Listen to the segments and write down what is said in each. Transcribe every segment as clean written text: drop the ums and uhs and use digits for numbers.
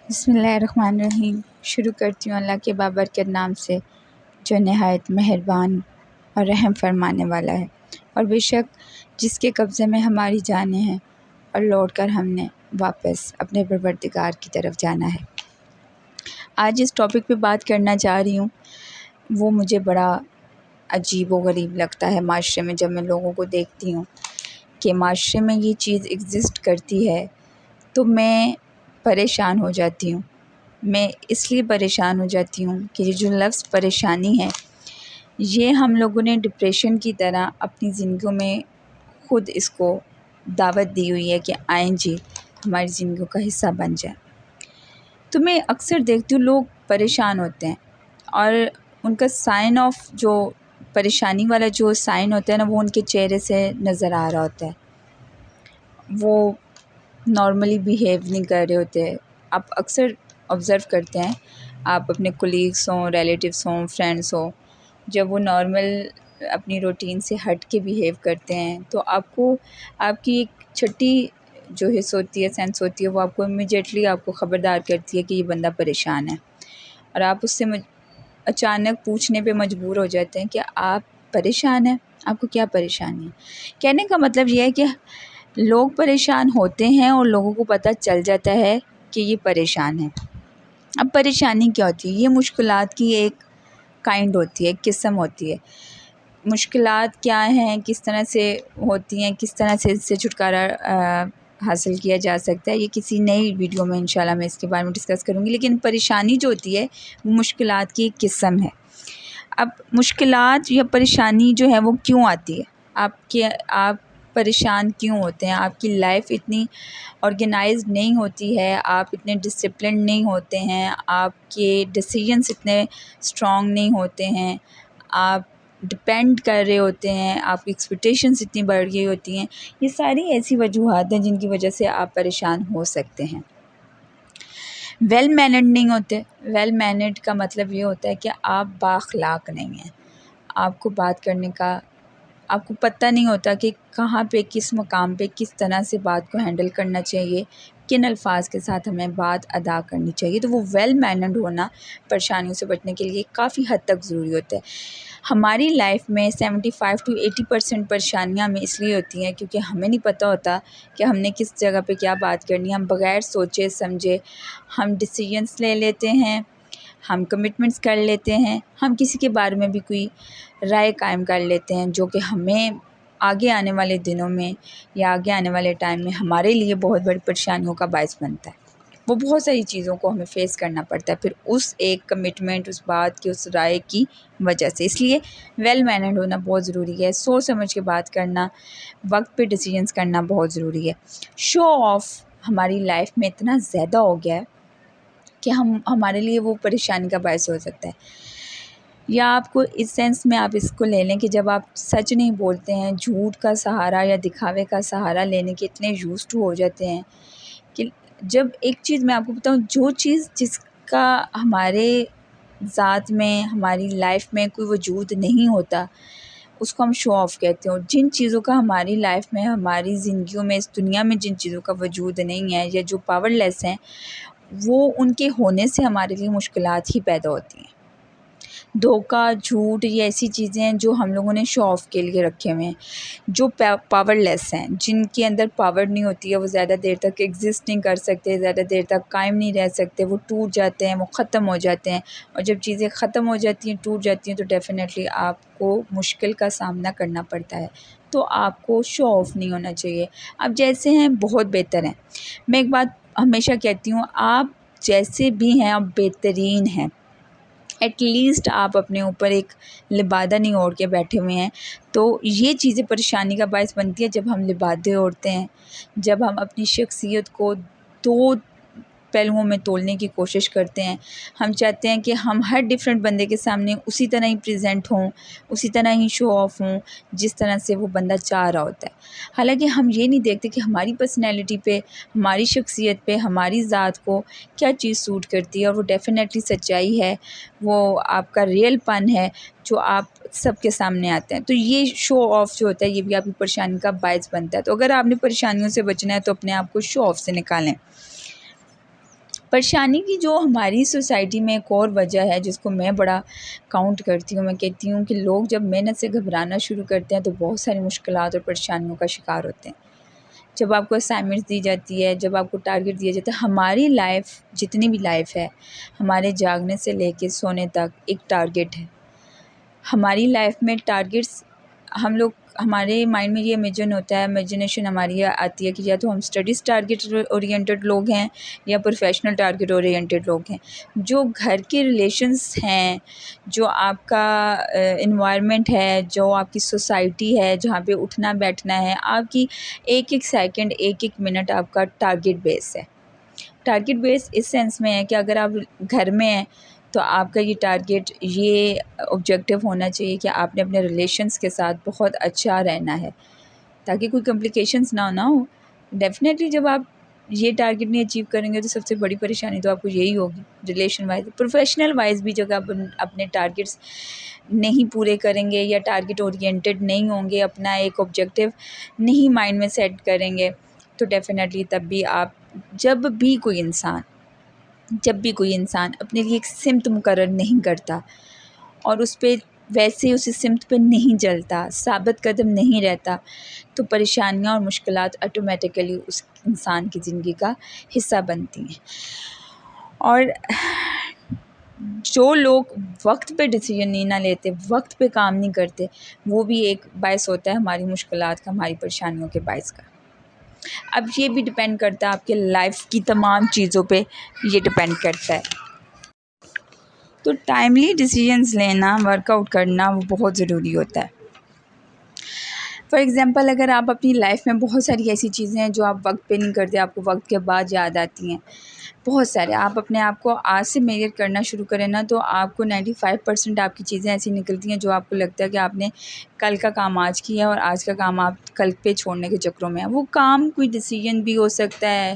بسم اللہ الرحمن الرحیم۔ شروع کرتی ہوں اللہ کے بابرکت نام سے جو نہایت مہربان اور رحم فرمانے والا ہے، اور بے شک جس کے قبضے میں ہماری جانیں ہیں اور لوٹ کر ہم نے واپس اپنے پروردگار کی طرف جانا ہے۔ آج جس ٹاپک پہ بات کرنا چاہ رہی ہوں وہ مجھے بڑا عجیب و غریب لگتا ہے معاشرے میں، جب میں لوگوں کو دیکھتی ہوں کہ معاشرے میں یہ چیز ایگزسٹ کرتی ہے تو میں پریشان ہو جاتی ہوں۔ میں اس لیے پریشان ہو جاتی ہوں کہ یہ جو لفظ پریشانی ہے یہ ہم لوگوں نے ڈپریشن کی طرح اپنی زندگیوں میں خود اس کو دعوت دی ہوئی ہے کہ آئیں جی ہماری زندگیوں کا حصہ بن جائیں۔ تو میں اکثر دیکھتی ہوں لوگ پریشان ہوتے ہیں اور ان کا سائن آف جو پریشانی والا جو سائن ہوتا ہے نا وہ ان کے چہرے سے نظر آ رہا ہوتا ہے۔ وہ نارملی بیہیو نہیں کر رہے ہوتے۔ آپ اکثر آبزرو کرتے ہیں، آپ اپنے کولیگس ہوں، ریلیٹیوس ہوں، فرینڈس ہوں، جب وہ نارمل اپنی روٹین سے ہٹ کے بیہیو کرتے ہیں تو آپ کو آپ کی ایک چھٹی جو حص ہوتی ہے، سینس ہوتی ہے، وہ آپ کو امیجیٹلی آپ کو خبردار کرتی ہے کہ یہ بندہ پریشان ہے، اور آپ اس سے اچانک پوچھنے پہ مجبور ہو جاتے ہیں کہ آپ پریشان ہیں، آپ کو کیا پریشانی ہے۔ کہنے کا مطلب یہ ہے کہ لوگ پریشان ہوتے ہیں اور لوگوں کو پتہ چل جاتا ہے کہ یہ پریشان ہے۔ اب پریشانی کیا ہوتی ہے؟ یہ مشکلات کی ایک کائنڈ ہوتی ہے، ایک قسم ہوتی ہے۔ مشکلات کیا ہیں، کس طرح سے ہوتی ہیں، کس طرح سے اس سے چھٹکارا حاصل کیا جا سکتا ہے، یہ کسی نئی ویڈیو میں انشاءاللہ میں اس کے بارے میں ڈسکس کروں گی۔ لیکن پریشانی جو ہوتی ہے وہ مشکلات کی ایک قسم ہے۔ اب مشکلات یا پریشانی جو ہے وہ کیوں آتی ہے؟ آپ پریشان کیوں ہوتے ہیں؟ آپ کی لائف اتنی آرگنائزڈ نہیں ہوتی ہے، آپ اتنے ڈسپلنڈ نہیں ہوتے ہیں، آپ کے ڈیسیژنس اتنے اسٹرانگ نہیں ہوتے ہیں، آپ ڈپینڈ کر رہے ہوتے ہیں، آپ کی ایکسپیکٹیشنس اتنی بڑھ گئی ہوتی ہیں۔ یہ ساری ایسی وجوہات ہیں جن کی وجہ سے آپ پریشان ہو سکتے ہیں۔ ویل مینرڈ نہیں ہوتے۔ ویل مینرڈ کا مطلب یہ ہوتا ہے کہ آپ بااخلاق نہیں ہیں۔ آپ کو بات کرنے کا آپ کو پتہ نہیں ہوتا کہ کہاں پہ، کس مقام پہ کس طرح سے بات کو ہینڈل کرنا چاہیے، کن الفاظ کے ساتھ ہمیں بات ادا کرنی چاہیے۔ تو وہ ویل مینرڈ ہونا پریشانیوں سے بچنے کے لیے کافی حد تک ضروری ہوتا ہے۔ ہماری لائف میں 75 to 80% پریشانیاں ہمیں اس لیے ہوتی ہیں کیونکہ ہمیں نہیں پتہ ہوتا کہ ہم نے کس جگہ پہ کیا بات کرنی ہے۔ ہم بغیر سوچے سمجھے ہم ڈیسیژنس لے لیتے ہیں، ہم کمٹمنٹس کر لیتے ہیں، ہم کسی کے بارے میں بھی کوئی رائے قائم کر لیتے ہیں جو کہ ہمیں آگے آنے والے دنوں میں یا آگے آنے والے ٹائم میں ہمارے لیے بہت بڑی پریشانیوں کا باعث بنتا ہے۔ وہ بہت ساری چیزوں کو ہمیں فیس کرنا پڑتا ہے پھر اس ایک کمٹمنٹ، اس بات کی، اس رائے کی وجہ سے۔ اس لیے ویل مینرڈ ہونا بہت ضروری ہے۔ سوچ سمجھ کے بات کرنا، وقت پہ ڈیسیژنس کرنا بہت ضروری ہے۔ شو آف ہماری لائف میں اتنا زیادہ ہو گیا ہے کہ ہمارے لیے وہ پریشانی کا باعث ہو سکتا ہے۔ یا آپ کو اس سینس میں آپ اس کو لے لیں کہ جب آپ سچ نہیں بولتے ہیں، جھوٹ کا سہارا یا دکھاوے کا سہارا لینے کے اتنے یوزڈ ہو جاتے ہیں کہ جب ایک چیز میں آپ کو بتاؤں، جو چیز جس کا ہمارے ذات میں، ہماری لائف میں کوئی وجود نہیں ہوتا اس کو ہم شو آف کہتے ہیں، اور جن چیزوں کا ہماری لائف میں، ہماری زندگیوں میں، اس دنیا میں جن چیزوں کا وجود نہیں ہے یا جو پاور لیس ہیں، وہ ان کے ہونے سے ہمارے لیے مشکلات ہی پیدا ہوتی ہیں۔ دھوکہ، جھوٹ، یہ ایسی چیزیں ہیں جو ہم لوگوں نے شو آف کے لیے رکھے ہوئے ہیں، جو پاور لیس ہیں، جن کے اندر پاور نہیں ہوتی ہے، وہ زیادہ دیر تک ایگزسٹ نہیں کر سکتے، زیادہ دیر تک قائم نہیں رہ سکتے، وہ ٹوٹ جاتے ہیں، وہ ختم ہو جاتے ہیں، اور جب چیزیں ختم ہو جاتی ہیں، ٹوٹ جاتی ہیں، تو ڈیفینیٹلی آپ کو مشکل کا سامنا کرنا پڑتا ہے۔ تو آپ کو شو آف نہیں ہونا چاہیے۔ آپ جیسے ہیں بہت بہتر ہیں۔ میں ایک بات ہمیشہ کہتی ہوں، آپ جیسے بھی ہیں آپ بہترین ہیں۔ ایٹ لیسٹ آپ اپنے اوپر ایک لبادہ نہیں اوڑھ کے بیٹھے ہوئے ہیں۔ تو یہ چیزیں پریشانی کا باعث بنتی ہے جب ہم لبادے اوڑھتے ہیں، جب ہم اپنی شخصیت کو دو پہلوؤں میں تولنے کی کوشش کرتے ہیں۔ ہم چاہتے ہیں کہ ہم ہر ڈفرینٹ بندے کے سامنے اسی طرح ہی پریزنٹ ہوں، اسی طرح ہی شو آف ہوں جس طرح سے وہ بندہ چاہ رہا ہوتا ہے۔ حالانکہ ہم یہ نہیں دیکھتے کہ ہماری پرسنالٹی پہ، ہماری شخصیت پہ، ہماری ذات کو کیا چیز سوٹ کرتی ہے، اور وہ ڈیفینیٹلی سچائی ہے، وہ آپ کا ریئل پن ہے جو آپ سب کے سامنے آتے ہیں۔ تو یہ شو آف جو ہوتا ہے یہ بھی آپ کی پریشانی کا باعث بنتا ہے۔ تو اگر آپ نے پریشانیوں سے بچنا ہے تو اپنے آپ کو شو آف سے نکالیں۔ پریشانی کی جو ہماری سوسائٹی میں ایک اور وجہ ہے جس کو میں بڑا کاؤنٹ کرتی ہوں، میں کہتی ہوں کہ لوگ جب محنت سے گھبرانا شروع کرتے ہیں تو بہت ساری مشکلات اور پریشانیوں کا شکار ہوتے ہیں۔ جب آپ کو اسائنمنٹس دی جاتی ہے، جب آپ کو ٹارگٹ دیا جاتا ہے، ہماری لائف جتنی بھی لائف ہے، ہمارے جاگنے سے لے کے سونے تک ایک ٹارگٹ ہے۔ ہماری لائف میں ٹارگٹس ہمارے مائنڈ میں یہ امیجن ہوتا ہے، امیجنیشن ہماری آتی ہے کہ یا تو ہم اسٹڈیز ٹارگٹ اورینٹڈ لوگ ہیں یا پروفیشنل ٹارگٹ اورینٹڈ لوگ ہیں۔ جو گھر کے ریلیشنس ہیں، جو آپ کا انوائرمنٹ ہے، جو آپ کی سوسائٹی ہے جہاں پہ اٹھنا بیٹھنا ہے، آپ کی ایک ایک سیکنڈ، ایک ایک منٹ آپ کا ٹارگٹ بیس ہے۔ ٹارگٹ بیس اس سینس میں ہے کہ اگر آپ گھر میں ہیں تو آپ کا یہ ٹارگٹ، یہ آبجیکٹو ہونا چاہیے کہ آپ نے اپنے ریلیشنس کے ساتھ بہت اچھا رہنا ہے تاکہ کوئی کمپلیکیشنس نہ ہو۔ ڈیفینیٹلی جب آپ یہ ٹارگٹ نہیں اچیو کریں گے تو سب سے بڑی پریشانی تو آپ کو یہی ہوگی ریلیشن وائز۔ پروفیشنل وائز بھی جب آپ اپنے ٹارگٹس نہیں پورے کریں گے یا ٹارگٹ اورینٹڈ نہیں ہوں گے، اپنا ایک آبجیکٹو نہیں مائنڈ میں سیٹ کریں گے تو ڈیفینیٹلی تب بھی آپ جب بھی کوئی انسان اپنے لیے ایک سمت مقرر نہیں کرتا اور اس پہ ویسے اسی سمت پہ نہیں چلتا، ثابت قدم نہیں رہتا، تو پریشانیاں اور مشکلات آٹومیٹیکلی اس انسان کی زندگی کا حصہ بنتی ہیں۔ اور جو لوگ وقت پہ ڈیسیژن نہیں لیتے، وقت پہ کام نہیں کرتے، وہ بھی ایک باعث ہوتا ہے ہماری مشکلات کا، ہماری پریشانیوں کے باعث کا۔ اب یہ بھی ڈپینڈ کرتا ہے آپ کے لائف کی تمام چیزوں پہ، یہ ڈپینڈ کرتا ہے۔ تو ٹائملی ڈیسیژنز لینا، ورک آؤٹ کرنا وہ بہت ضروری ہوتا ہے۔ فار ایگزامپل اگر آپ اپنی لائف میں بہت ساری ایسی چیزیں ہیں جو آپ وقت پہ نہیں کرتے، آپ کو وقت کے بعد یاد آتی ہیں، بہت سارے، آپ اپنے آپ کو آج سے میجر کرنا شروع کریں نا تو آپ کو 95% آپ کی چیزیں ایسی نکلتی ہیں جو آپ کو لگتا ہے کہ آپ نے کل کا کام آج کیا ہے اور آج کا کام آپ کل پہ چھوڑنے کے چکروں میں ہیں۔ وہ کام کوئی ڈیسیژن بھی ہو سکتا ہے،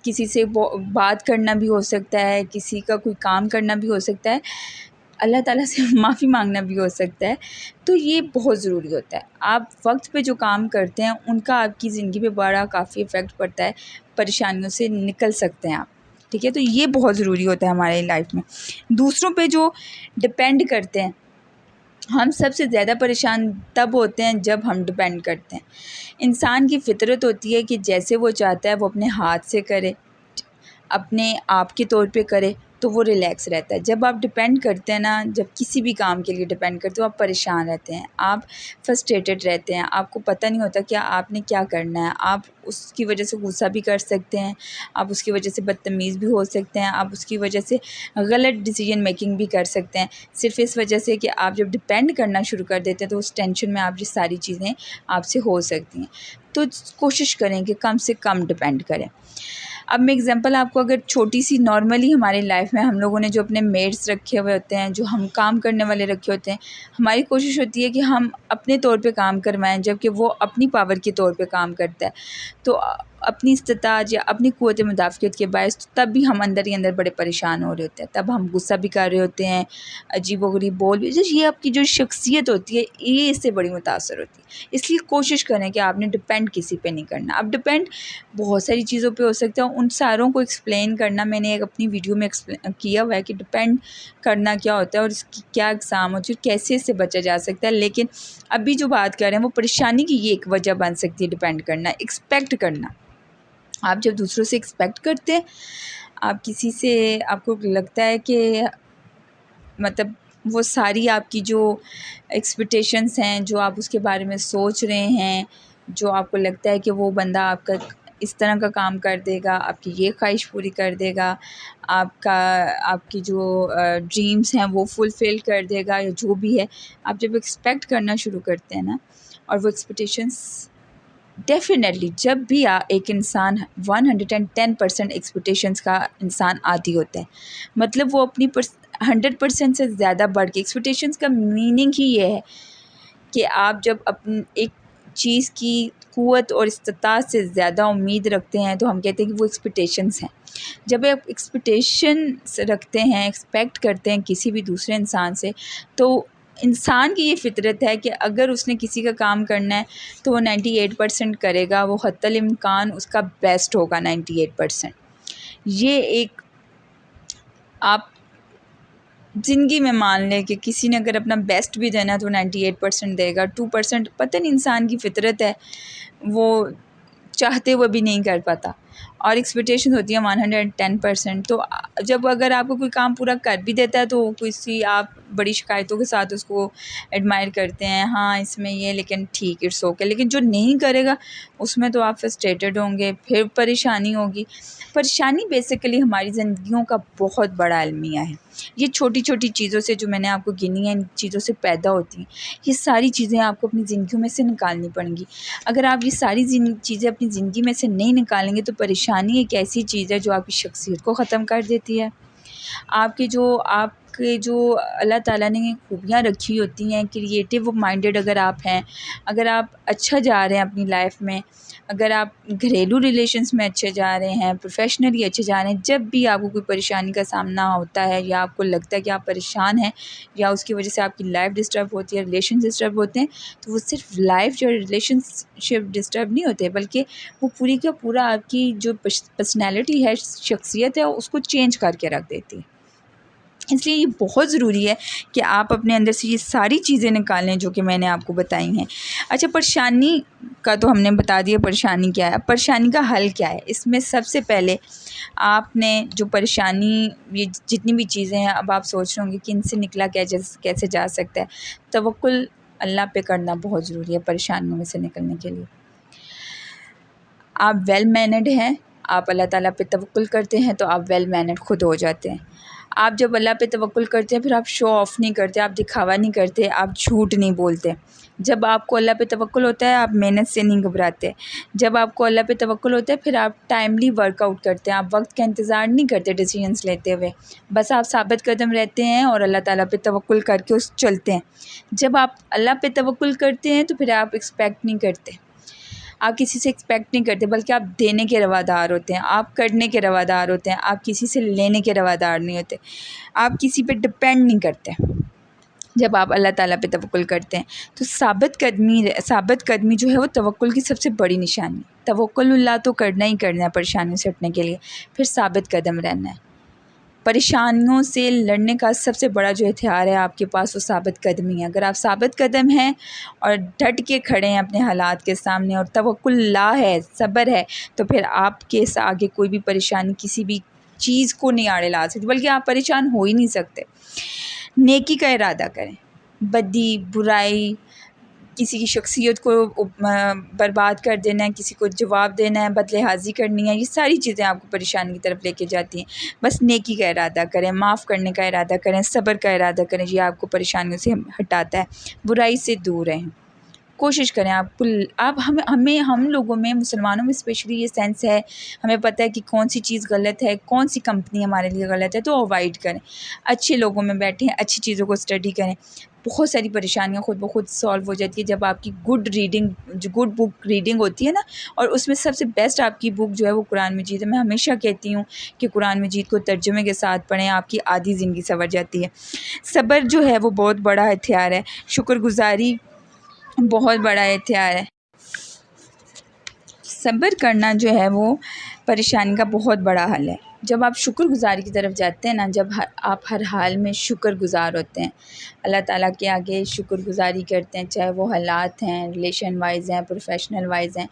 کسی سے بات کرنا بھی ہو سکتا ہے، کسی کا کوئی کام کرنا بھی ہو سکتا ہے، اللہ تعالیٰ سے معافی مانگنا بھی ہو سکتا ہے۔ تو یہ بہت ضروری ہوتا ہے۔ آپ وقت پہ جو کام کرتے ہیں ان کا آپ کی زندگی پہ بڑا کافی افیکٹ پڑتا ہے، پریشانیوں سے نکل سکتے ہیں آپ، ٹھیک ہے۔ تو یہ بہت ضروری ہوتا ہے ہمارے لائف میں۔ دوسروں پہ جو ڈپینڈ کرتے ہیں، ہم سب سے زیادہ پریشان تب ہوتے ہیں جب ہم ڈپینڈ کرتے ہیں۔ انسان کی فطرت ہوتی ہے کہ جیسے وہ چاہتا ہے وہ اپنے ہاتھ سے کرے، اپنے آپ کے طور پہ کرے تو وہ ریلیکس رہتا ہے۔ جب آپ ڈپینڈ کرتے ہیں نا، جب کسی بھی کام کے لیے ڈپینڈ کرتے ہو، آپ پریشان رہتے ہیں، آپ فرسٹریٹڈ رہتے ہیں، آپ کو پتہ نہیں ہوتا کہ آپ نے کیا کرنا ہے۔ آپ اس کی وجہ سے غصہ بھی کر سکتے ہیں، آپ اس کی وجہ سے بدتمیز بھی ہو سکتے ہیں، آپ اس کی وجہ سے غلط ڈیسیژن میکنگ بھی کر سکتے ہیں، صرف اس وجہ سے کہ آپ جب ڈپینڈ کرنا شروع کر دیتے ہیں تو اس ٹینشن میں آپ یہ ساری چیزیں آپ سے ہو سکتی ہیں۔ تو کوشش کریں کہ کم سے کم ڈپینڈ کریں۔ اب میں اگزامپل آپ کو اگر چھوٹی سی، نارملی ہماری لائف میں ہم لوگوں نے جو اپنے میڈس رکھے ہوئے ہوتے ہیں، جو ہم کام کرنے والے رکھے ہوتے ہیں، ہماری کوشش ہوتی ہے کہ ہم اپنے طور پہ کام کروائیں جبکہ وہ اپنی پاور کے طور پہ کام کرتا ہے۔ تو اپنی استطاعت یا اپنی قوت مدافعت کے باعث تب بھی ہم اندر ہی اندر بڑے پریشان ہو رہے ہوتے ہیں، تب ہم غصہ بھی کر رہے ہوتے ہیں، عجیب و غریب بول بھی، یہ آپ کی جو شخصیت ہوتی ہے یہ اس سے بڑی متاثر ہوتی ہے۔ اس لیے کوشش کریں کہ آپ نے ڈپینڈ کسی پہ نہیں کرنا۔ اب ڈپینڈ بہت ساری چیزوں پہ ہو سکتا ہے، ان ساروں کو ایکسپلین کرنا میں نے ایک اپنی ویڈیو میں کیا ہوا ہے کہ ڈپینڈ کرنا کیا ہوتا ہے اور اس کی کیا اقسام ہوتی ہے اور کیسے اس سے بچا جا سکتا ہے۔ لیکن ابھی جو بات کر رہے ہیں وہ پریشانی کی یہ ایک وجہ بن سکتی ہے ڈپینڈ کرنا، ایکسپیکٹ کرنا۔ آپ جب دوسروں سے ایکسپیکٹ کرتے ہیں، آپ کسی سے، آپ کو لگتا ہے کہ مطلب وہ ساری آپ کی جو ایکسپیکٹیشنس ہیں، جو آپ اس کے بارے میں سوچ رہے ہیں، جو آپ کو لگتا ہے کہ وہ بندہ آپ کا اس طرح کا کام کر دے گا، آپ کی یہ خواہش پوری کر دے گا، آپ کی جو ڈریمز ہیں وہ فلفل کر دے گا یا جو بھی ہے، آپ جب ایکسپیکٹ کرنا شروع کرتے ہیں نا، اور وہ ایکسپیکٹیشنس ڈیفینیٹلی جب بھی ایک انسان 110% ایکسپیکٹیشنس کا انسان عادی ہوتا ہے، مطلب وہ اپنی 100% سے زیادہ بڑھ کے، ایکسپیکٹیشنس کا میننگ ہی یہ ہے کہ آپ جب ایک چیز کی قوت اور استطاعت سے زیادہ امید رکھتے ہیں تو ہم کہتے ہیں کہ وہ ایکسپیکٹیشنس ہیں۔ جب آپ ایکسپیکٹیشنس رکھتے ہیں، ایکسپیکٹ کرتے ہیں کسی بھی دوسرے انسان سے، تو انسان کی یہ فطرت ہے کہ اگر اس نے کسی کا کام کرنا ہے تو وہ 98% کرے گا، وہ حتی الامکان اس کا بیسٹ ہوگا 98%۔ یہ ایک آپ زندگی میں مان لیں کہ کسی نے اگر اپنا بیسٹ بھی دینا تو 98% دے گا، 2% پتہ نہیں، انسان کی فطرت ہے، وہ چاہتے ہوئے بھی نہیں کر پاتا، اور ایکسپیکٹیشن ہوتی ہے 110%. تو جب اگر آپ کو کوئی کام پورا کر بھی دیتا ہے تو کسی آپ بڑی شکایتوں کے ساتھ اس کو ایڈمائر کرتے ہیں، ہاں اس میں یہ، لیکن ٹھیک اٹس اوکے. لیکن جو نہیں کرے گا اس میں تو آپ فرسٹریٹڈ ہوں گے، پھر پریشانی ہوگی. پریشانی بیسیکلی ہماری زندگیوں کا بہت بڑا المیہ ہے. یہ چھوٹی چھوٹی چیزوں سے جو میں نے آپ کو گنی ہیں، ان چیزوں سے پیدا ہوتی ہیں. یہ ساری چیزیں آپ کو اپنی زندگیوں میں سے نکالنی پڑیں گی. اگر آپ یہ ساری چیزیں اپنی زندگی میں سے نہیں نکالیں گے تو پریشانی ایک ایسی چیز ہے جو آپ کی شخصیت کو ختم کر دیتی ہے. آپ کے جو اللہ تعالیٰ نے خوبیاں رکھی ہوتی ہیں، کریٹیو مائنڈیڈ اگر آپ ہیں، اگر آپ اچھا جا رہے ہیں اپنی لائف میں، اگر آپ گھریلو ریلیشنز میں اچھے جا رہے ہیں، پروفیشنلی اچھے جا رہے ہیں، جب بھی آپ کو کوئی پریشانی کا سامنا ہوتا ہے یا آپ کو لگتا ہے کہ آپ پریشان ہیں یا اس کی وجہ سے آپ کی لائف ڈسٹرب ہوتی ہے، ریلیشن ڈسٹرب ہوتے ہیں، تو وہ صرف لائف یا ریلیشن شپ ڈسٹرب نہیں ہوتے، بلکہ وہ پوری کا پورا آپ کی جو پرسنالٹی ہے، شخصیت ہے، اس کو چینج کر کے رکھ دیتی ہے. اس لیے یہ بہت ضروری ہے کہ آپ اپنے اندر سے یہ ساری چیزیں نکالیں جو کہ میں نے آپ کو بتائی ہیں. اچھا، پریشانی کا تو ہم نے بتا دیا پریشانی کیا ہے. اب پریشانی کا حل کیا ہے؟ اس میں سب سے پہلے آپ نے جو پریشانی، یہ جتنی بھی چیزیں ہیں، اب آپ سوچ رہے ہوں گے کہ ان سے نکلا کیسے جا سکتا ہے. توکل اللہ پہ کرنا بہت ضروری ہے پریشانیوں میں سے نکلنے کے لیے. آپ ویل مینڈ ہیں، آپ اللہ تعالیٰ پہ توکل کرتے ہیں تو آپ ویل مینڈ خود ہو جاتے ہیں. آپ جب اللہ پہ توکل کرتے ہیں پھر آپ شو آف نہیں کرتے، آپ دکھاوا نہیں کرتے، آپ جھوٹ نہیں بولتے. جب آپ کو اللہ پہ توکل ہوتا ہے آپ محنت سے نہیں گھبراتے. جب آپ کو اللہ پہ توکل ہوتا ہے پھر آپ ٹائملی ورک آؤٹ کرتے ہیں، آپ وقت کا انتظار نہیں کرتے ڈیسیژنس لیتے ہوئے، بس آپ ثابت قدم رہتے ہیں اور اللہ تعالیٰ پہ توکل کر کے چلتے ہیں. جب آپ اللہ پہ توکل کرتے ہیں تو پھر آپ ایکسپیکٹ نہیں کرتے، آپ کسی سے ایکسپیکٹ نہیں کرتے، بلکہ آپ دینے کے روادار ہوتے ہیں، آپ کرنے کے روادار ہوتے ہیں، آپ کسی سے لینے کے روادار نہیں ہوتے، آپ کسی پہ ڈپینڈ نہیں کرتے. جب آپ اللہ تعالیٰ پہ توکل کرتے ہیں تو ثابت قدمی جو ہے وہ توکل کی سب سے بڑی نشانی. توکل اللہ تو کرنا ہی کرنا ہے پریشانیوں سے ہٹنے کے لیے، پھر ثابت قدم رہنا ہے. پریشانیوں سے لڑنے کا سب سے بڑا جو ہتھیار ہے آپ کے پاس وہ ثابت قدمی ہے. اگر آپ ثابت قدم ہیں اور ڈٹ کے کھڑے ہیں اپنے حالات کے سامنے، اور توکل اللہ ہے، صبر ہے، تو پھر آپ کے آگے کوئی بھی پریشانی کسی بھی چیز کو نہیں آڑے لا سکتی، بلکہ آپ پریشان ہو ہی نہیں سکتے. نیکی کا ارادہ کریں، بدی، برائی، کسی کی شخصیت کو برباد کر دینا ہے، کسی کو جواب دینا ہے، بد لحاظی کرنی ہے، یہ ساری چیزیں آپ کو پریشانی کی طرف لے کے جاتی ہیں. بس نیکی کا ارادہ کریں، معاف کرنے کا ارادہ کریں، صبر کا ارادہ کریں، یہ آپ کو پریشانیوں سے ہٹاتا ہے. برائی سے دور رہیں، کوشش کریں. ہم لوگوں میں، مسلمانوں میں اسپیشلی یہ سینس ہے، ہمیں پتہ ہے کہ کون سی چیز غلط ہے، کون سی کمپنی ہمارے لیے غلط ہے، تو اوائڈ کریں. اچھے لوگوں میں بیٹھیں، اچھی چیزوں کو اسٹڈی کریں. بہت ساری پریشانیاں خود بخود سالو ہو جاتی ہے جب آپ کی گڈ بک ریڈنگ ہوتی ہے نا. اور اس میں سب سے بیسٹ آپ کی بک جو ہے وہ قرآن مجید ہے. میں ہمیشہ کہتی ہوں کہ قرآن مجید کو ترجمے کے ساتھ پڑھیں، آپ کی آدھی زندگی سنور جاتی ہے. صبر جو ہے وہ بہت بڑا ہتھیار ہے، شکر گزاری بہت بڑا ہتھیار ہے. صبر کرنا جو ہے وہ پریشانی کا بہت بڑا حل ہے. جب آپ شکر گزاری کی طرف جاتے ہیں نا، جب آپ ہر حال میں شکر گزار ہوتے ہیں، اللہ تعالیٰ کے آگے شکر گزاری کرتے ہیں، چاہے وہ حالات ہیں، ریلیشن وائز ہیں، پروفیشنل وائز ہیں.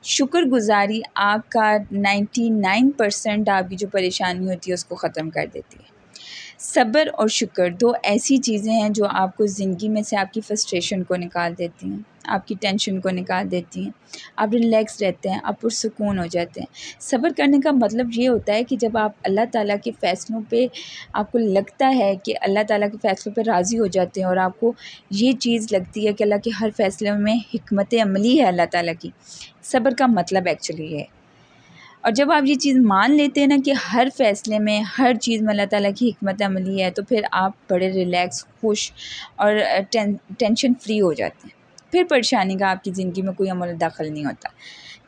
شکر گزاری آپ کا 99% آپ کی جو پریشانی ہوتی ہے اس کو ختم کر دیتی ہے. صبر اور شکر دو ایسی چیزیں ہیں جو آپ کو زندگی میں سے آپ کی فرسٹریشن کو نکال دیتی ہیں، آپ کی ٹینشن کو نکال دیتی ہیں، آپ ریلیکس رہتے ہیں، آپ پرسکون ہو جاتے ہیں. صبر کرنے کا مطلب یہ ہوتا ہے کہ جب آپ اللہ تعالیٰ کے فیصلوں پہ آپ کو لگتا ہے کہ اللہ تعالیٰ کے فیصلوں پہ راضی ہو جاتے ہیں، اور آپ کو یہ چیز لگتی ہے کہ اللہ کے ہر فیصلے میں حکمت عملی ہے اللہ تعالیٰ کی. صبر کا مطلب ایکچولی یہ ہے. اور جب آپ یہ چیز مان لیتے ہیں نا کہ ہر فیصلے میں، ہر چیز میں اللہ تعالیٰ کی حکمت عملی ہے، تو پھر آپ بڑے ریلیکس، خوش اور ٹینشن فری ہو جاتے ہیں. پھر پریشانی کا آپ کی زندگی میں کوئی عمل دخل نہیں ہوتا.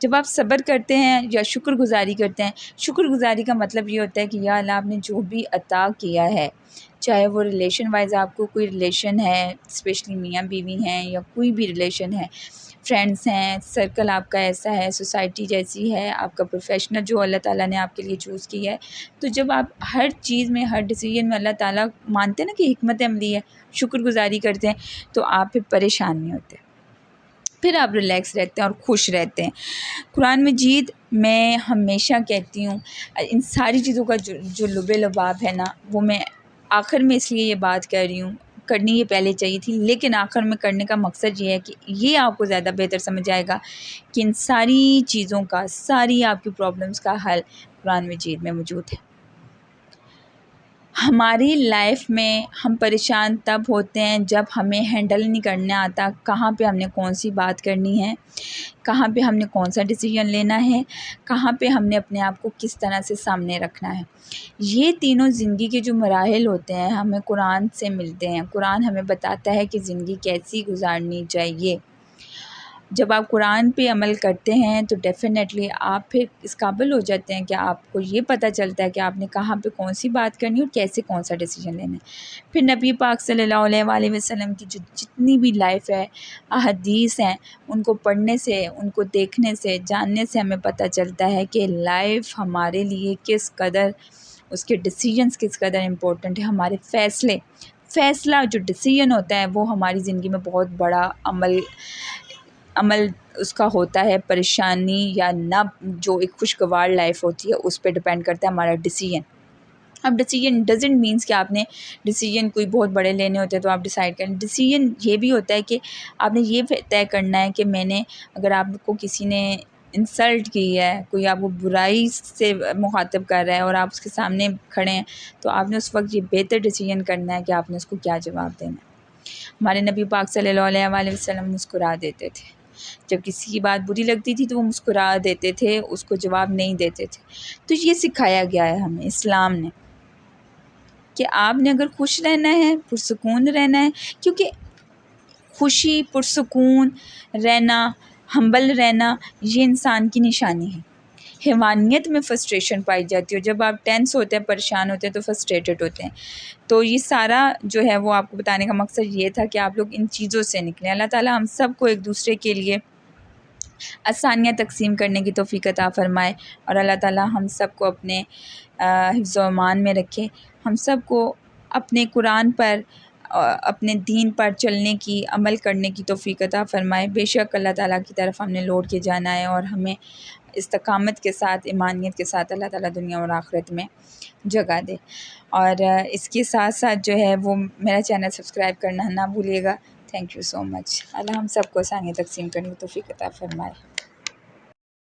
جب آپ صبر کرتے ہیں یا شکر گزاری کرتے ہیں، شکر گزاری کا مطلب یہ ہوتا ہے کہ یا اللہ، آپ نے جو بھی عطا کیا ہے، چاہے وہ ریلیشن وائز آپ کو کوئی ریلیشن ہے، اسپیشلی میاں بیوی ہیں یا کوئی بھی ریلیشن ہے، فرینڈس ہیں، سرکل آپ کا ایسا ہے، سوسائٹی جیسی ہے، آپ کا پروفیشنل جو اللہ تعالیٰ نے آپ کے لیے چوز کی ہے، تو جب آپ ہر چیز میں، ہر ڈیسیجن میں اللہ تعالیٰ مانتے ہیں نا کہ حکمت عملی ہے، شکر گزاری کرتے ہیں، تو آپ پھر پریشان نہیں ہوتے، پھر آپ ریلیکس رہتے ہیں اور خوش رہتے ہیں۔ قرآن مجید میں ہمیشہ کہتی ہوں ان ساری چیزوں کا جو لب لباب ہے نا، وہ میں آخر میں اس لیے یہ بات کر رہی ہوں، کرنی یہ پہلے چاہیے تھی، لیکن آخر میں کرنے کا مقصد یہ ہے کہ یہ آپ کو زیادہ بہتر سمجھ آئے گا کہ ان ساری چیزوں کا، ساری آپ کی پرابلمس کا حل قرآن مجید میں موجود ہے۔ ہماری لائف میں ہم پریشان تب ہوتے ہیں جب ہمیں ہینڈل نہیں کرنا آتا کہاں پہ ہم نے کون سی بات کرنی ہے، کہاں پہ ہم نے کون سا ڈیسیجن لینا ہے، کہاں پہ ہم نے اپنے آپ کو کس طرح سے سامنے رکھنا ہے۔ یہ تینوں زندگی کے جو مراحل ہوتے ہیں ہمیں قرآن سے ملتے ہیں۔ قرآن ہمیں بتاتا ہے کہ زندگی کیسی گزارنی چاہیے۔ جب آپ قرآن پہ عمل کرتے ہیں تو ڈیفینیٹلی آپ پھر اس قابل ہو جاتے ہیں کہ آپ کو یہ پتہ چلتا ہے کہ آپ نے کہاں پہ کون سی بات کرنی ہے اور کیسے کون سا ڈیسیجن لینا ہے۔ پھر نبی پاک صلی اللہ علیہ وآلہ وسلم کی جتنی بھی لائف ہے، احادیث ہیں، ان کو پڑھنے سے، ان کو دیکھنے سے، جاننے سے ہمیں پتہ چلتا ہے کہ لائف ہمارے لیے کس قدر، اس کے ڈیسیجنز کس قدر امپورٹنٹ ہے۔ ہمارے فیصلہ جو ڈیسیجن ہوتا ہے وہ ہماری زندگی میں بہت بڑا عمل اس کا ہوتا ہے، پریشانی یا نہ جو ایک خوشگوار لائف ہوتی ہے اس پہ ڈپینڈ کرتا ہے ہمارا ڈیسیجن۔ اب ڈیسیجن ڈزنٹ مینس کہ آپ نے ڈیسیجن کوئی بہت بڑے لینے ہوتے ہیں تو آپ ڈیسائیڈ کریں۔ ڈیسیجن یہ بھی ہوتا ہے کہ آپ نے یہ طے کرنا ہے کہ میں نے، اگر آپ کو کسی نے انسلٹ کی ہے، کوئی آپ کو برائی سے مخاطب کر رہا ہے اور آپ اس کے سامنے کھڑے ہیں، تو آپ نے اس وقت یہ بہتر ڈیسیجن کرنا ہے کہ آپ نے اس کو کیا جواب دینا ہے۔ ہمارے نبی پاک صلی اللہ علیہ وآلہ وسلم مسکرا دیتے تھے، جب کسی کی بات بری لگتی تھی تو وہ مسکرا دیتے تھے، اس کو جواب نہیں دیتے تھے۔ تو یہ سکھایا گیا ہے ہمیں اسلام نے کہ آپ نے اگر خوش رہنا ہے، پرسکون رہنا ہے، کیونکہ خوشی، پرسکون رہنا، ہمبل رہنا یہ انسان کی نشانی ہے۔ حیوانیت میں فرسٹریشن پائی جاتی ہے، جب آپ ٹینس ہوتے ہیں، پریشان ہوتے ہیں تو فرسٹریٹڈ ہوتے ہیں۔ تو یہ سارا جو ہے وہ آپ کو بتانے کا مقصد یہ تھا کہ آپ لوگ ان چیزوں سے نکلیں۔ اللہ تعالیٰ ہم سب کو ایک دوسرے کے لیے آسانیاں تقسیم کرنے کی توفیق عطا فرمائے، اور اللہ تعالیٰ ہم سب کو اپنے حفظ و امان میں رکھے، ہم سب کو اپنے قرآن پر، اپنے دین پر چلنے کی، عمل کرنے کی توفیق عطا فرمائے۔ بے شک اللہ تعالیٰ کی طرف ہم نے لوٹ کے جانا ہے، اور ہمیں استقامت کے ساتھ، ایمانیت کے ساتھ اللہ تعالیٰ دنیا اور آخرت میں جگہ دے۔ اور اس کے ساتھ ساتھ جو ہے وہ میرا چینل سبسکرائب کرنا نہ بھولیے گا۔ تھینک یو سو مچ۔ اللہ ہم سب کو آسانیاں تقسیم کرنے کی توفیق عطا فرمائے۔